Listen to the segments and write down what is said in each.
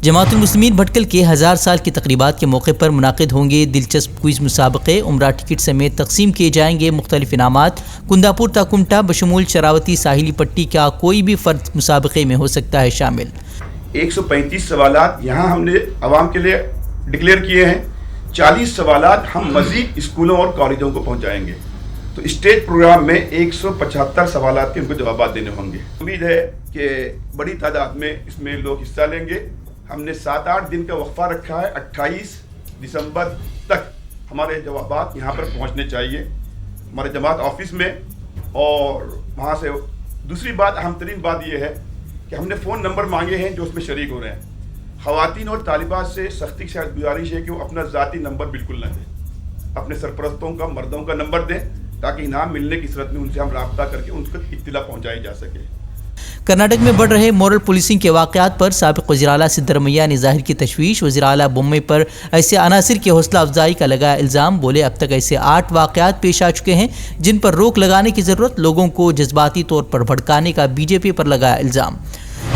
جماعت المسلمین بھٹکل کے 1000 سال کی تقریبات کے موقع پر منعقد ہوں گے دلچسپ کوئز مسابقے، عمرہ ٹکٹ سمیت تقسیم کیے جائیں گے مختلف انعامات۔ کنداپور تا کمٹا بشمول شراوتی ساحلی پٹی کا کوئی بھی فرد مسابقے میں ہو سکتا ہے شامل۔ 135 سوالات یہاں ہم نے عوام کے لیے ڈکلیئر کیے ہیں، 40 سوالات ہم مزید اسکولوں اور کالجوں کو پہنچائیں گے۔ تو اسٹیج پروگرام میں 175 سوالات کے ان کو جوابات دینے ہوں گے۔ امید ہے کہ بڑی تعداد میں اس میں لوگ حصہ لیں گے۔ ہم نے 7-8 دن کا وقفہ رکھا ہے، 28 دسمبر تک ہمارے جوابات یہاں پر پہنچنے چاہیے ہمارے جماعت آفس میں۔ اور وہاں سے دوسری بات، اہم ترین بات یہ ہے کہ ہم نے فون نمبر مانگے ہیں جو اس میں شریک ہو رہے ہیں۔ خواتین اور طالبات سے سختی سے گزارش ہے کہ وہ اپنا ذاتی نمبر بالکل نہ دیں، اپنے سرپرستوں کا، مردوں کا نمبر دیں تاکہ انعام ملنے کی صورت میں ان سے ہم رابطہ کر کے ان کو اطلاع پہنچائی جا سکے۔ کرناٹک میں بڑھ رہے مورل پولیسنگ کے واقعات پر سابق وزیر اعلیٰ سدرامیا نے ظاہر کی تشویش۔ وزیر اعلیٰ بومئی پر ایسے عناصر کی حوصلہ افزائی کا لگایا الزام، بولے اب تک ایسے 8 واقعات پیش آ چکے ہیں جن پر روک لگانے کی ضرورت، لوگوں کو جذباتی طور پر بھڑکانے کا بی جے پی پر لگایا الزام۔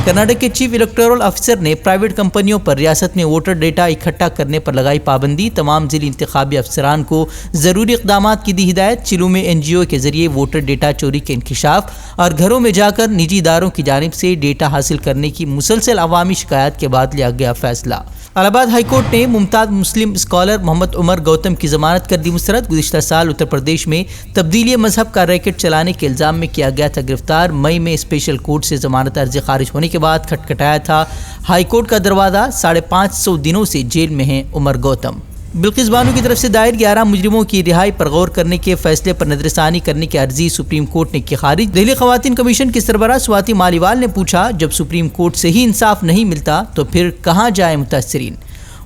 کرناٹک کے چیف الیکٹورل افسر نے پرائیویٹ کمپنیوں پر ریاست میں ووٹر ڈیٹا اکٹھا کرنے پر لگائی پابندی، تمام ضلعی انتخابی افسران کو ضروری اقدامات کی دی ہدایت۔ چلو میں این جی او کے ذریعے ووٹر ڈیٹا چوری کے انکشاف اور گھروں میں جا کر نجی اداروں کی جانب سے ڈیٹا حاصل کرنے کی مسلسل عوامی شکایات کے بعد لیا گیا فیصلہ۔ الہ آباد ہائی کورٹ نے ممتاز مسلم اسکالر محمد عمر گوتم کی ضمانت کر دی مسترد۔ گزشتہ سال اتر پردیش میں تبدیلی مذہب کا ریکٹ چلانے کے الزام میں کیا گیا تھا گرفتار۔ مئی میں اسپیشل کورٹ سے ضمانت عرضی خارج ہونے کے بعد کھٹکھٹایا تھا ہائی کورٹ کا دروازہ۔ 550 دنوں سے جیل میں ہیں عمر گوتم۔ بلقیس بانو کی طرف سے دائر 11 مجرموں کی رہائی پر غور کرنے کے فیصلے پر نظر ثانی کرنے کی عرضی سپریم کورٹ نے کی خارج۔ دہلی خواتین کمیشن کی سربراہ سواتی مالیوال نے پوچھا، جب سپریم کورٹ سے ہی انصاف نہیں ملتا تو پھر کہاں جائیں متاثرین؟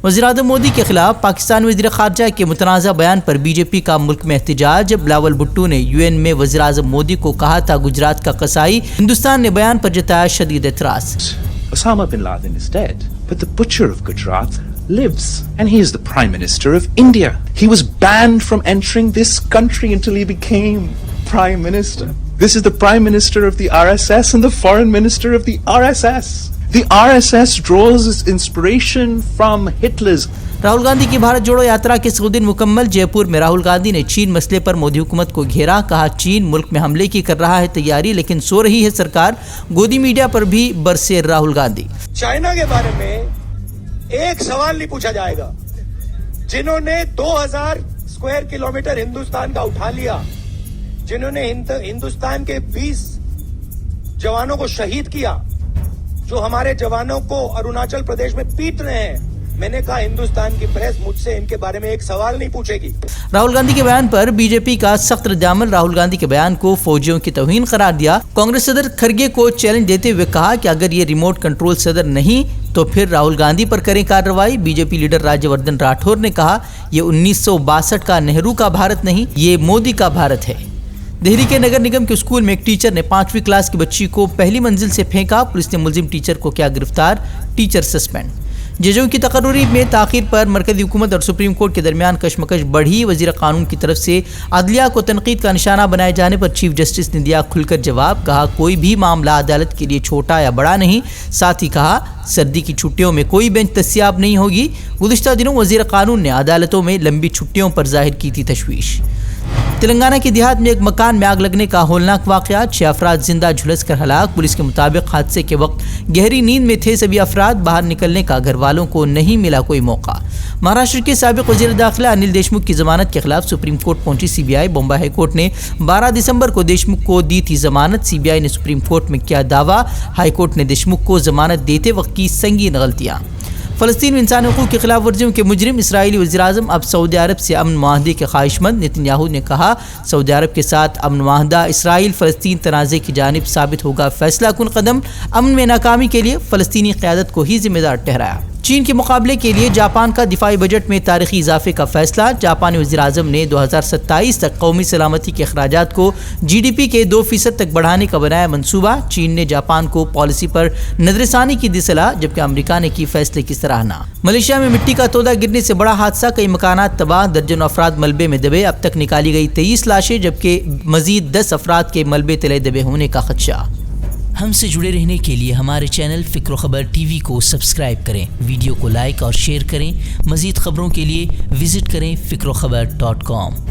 وزیر اعظم مودی کے خلاف پاکستان وزیر خارجہ کے متنازع بیان پر بی جے پی کا ملک میں احتجاج۔ بلاول بھٹو نے یو این میں وزیر اعظم مودی کو کہا تھا گجرات کا قصائی، ہندوستان نے بیان پر جتایا شدید اعتراض۔ Osama bin Laden is dead, but the butcher of Gujarat lives, and he is the Prime Minister of India. He was banned from entering this country until he became Prime Minister. This is the Prime Minister of the RSS and the Foreign Minister of the RSS. The RSS draws its inspiration from Hitler's. Rahul Gandhi کی بھارت جوڑو یاترا کے 100 دن مکمل۔ جے پور میں راہل گاندھی نے چین مسئلے پر مودی حکومت کو گھیرا، کہا چین ملک میں حملے کی کر رہا ہے تیاری لیکن سو رہی ہے سرکار۔ گودی میڈیا پر بھی برسے راہل گاندھی۔ چائنا کے بارے میں ایک سوال نہیں پوچھا جائے گا، جنہوں نے 2000 اسکوائر کلومیٹر ہندوستان کا اٹھا لیا، جنہوں نے ہندوستان کے 20 جوانوں کو شہید کیا، جو ہمارے جوانوں کو اروناچل پردیش میں پیٹ رہے ہیں۔ میں نے کہا ہندوستان کی پریس مجھ سے ان کے بارے میں ایک سوال نہیں پوچھے گی۔ راہل گاندھی کے بیان پر بی جے پی کا سخت ردعمل، راہل گاندھی کے بیان کو فوجیوں کی توہین قرار دیا۔ کانگریس صدر کھرگے کو چیلنج دیتے ہوئے کہا کہ اگر یہ ریموٹ کنٹرول صدر نہیں تو پھر راہل گاندھی پر کریں کارروائی۔ بی جے پی لیڈر راجیہ وردھن راٹھور نے کہا یہ 1962 کا نہرو کا بھارت نہیں، یہ مودی کا بھارت ہے۔ دہلی کے نگر نگم کے اسکول میں ایک ٹیچر نے 5ویں کلاس کی بچی کو پہلی منزل سے پھینکا، پولیس نے ملزم ٹیچر کو کیا گرفتار، ٹیچر سسپینڈ۔ ججوں کی تقرری میں تاخیر پر مرکزی حکومت اور سپریم کورٹ کے درمیان کشمکش بڑھی۔ وزیر قانون کی طرف سے عدلیہ کو تنقید کا نشانہ بنائے جانے پر چیف جسٹس نے دیا کھل کر جواب، کہا کوئی بھی معاملہ عدالت کے لیے چھوٹا یا بڑا نہیں، ساتھ ہی کہا سردی کی چھٹیوں میں کوئی بینچ دستیاب نہیں ہوگی۔ گزشتہ دنوں وزیر قانون نے عدالتوں میں لمبی چھٹیوں پر ظاہر کی تھی تشویش۔ تلنگانہ کے دیہات میں ایک مکان میں آگ لگنے کا ہولناک واقعہ، 6 افراد زندہ جھلس کر ہلاک۔ پولیس کے مطابق حادثے کے وقت گہری نیند میں تھے سبھی افراد، باہر نکلنے کا گھر والوں کو نہیں ملا کوئی موقع۔ مہاراشٹر کے سابق وزیر داخلہ انل دیشمکھ کی ضمانت کے خلاف سپریم کورٹ پہنچی سی بی آئی۔ بمبئی ہائی کورٹ نے 12 دسمبر کو دیشمکھ کو دی تھی ضمانت۔ سی بی آئی نے سپریم کورٹ میں کیا دعویٰ، ہائی کورٹ نے دیشمکھ کو ضمانت دیتے وقت کی سنگین غلطیاں۔ فلسطین میں انسانی حقوق کی خلاف ورزیوں کے مجرم اسرائیلی وزیر اعظم اب سعودی عرب سے امن معاہدے کے خواہش مند۔ نتن یاہو نے کہا سعودی عرب کے ساتھ امن معاہدہ اسرائیل فلسطین تنازع کی جانب ثابت ہوگا فیصلہ کن قدم، امن میں ناکامی کے لیے فلسطینی قیادت کو ہی ذمہ دار ٹھہرایا۔ چین کے مقابلے کے لیے جاپان کا دفاعی بجٹ میں تاریخی اضافے کا فیصلہ، جاپانی وزیر اعظم نے 2027 تک قومی سلامتی کے اخراجات کو جی ڈی پی کے 2% تک بڑھانے کا بنایا منصوبہ۔ چین نے جاپان کو پالیسی پر نظر ثانی کی دی صلاح، جبکہ امریکہ نے کی فیصلے کی سراہنا۔ ملیشیا میں مٹی کا تودہ گرنے سے بڑا حادثہ، کئی مکانات تباہ، درجنوں افراد ملبے میں دبے، اب تک نکالی گئی 23 لاشیں، جبکہ مزید 10 افراد کے ملبے تلے دبے ہونے کا خدشہ۔ ہم سے جڑے رہنے کے لیے ہمارے چینل فکر و خبر ٹی وی کو سبسکرائب کریں، ویڈیو کو لائک اور شیئر کریں۔ مزید خبروں کے لیے وزٹ کریں فکروخبر.com۔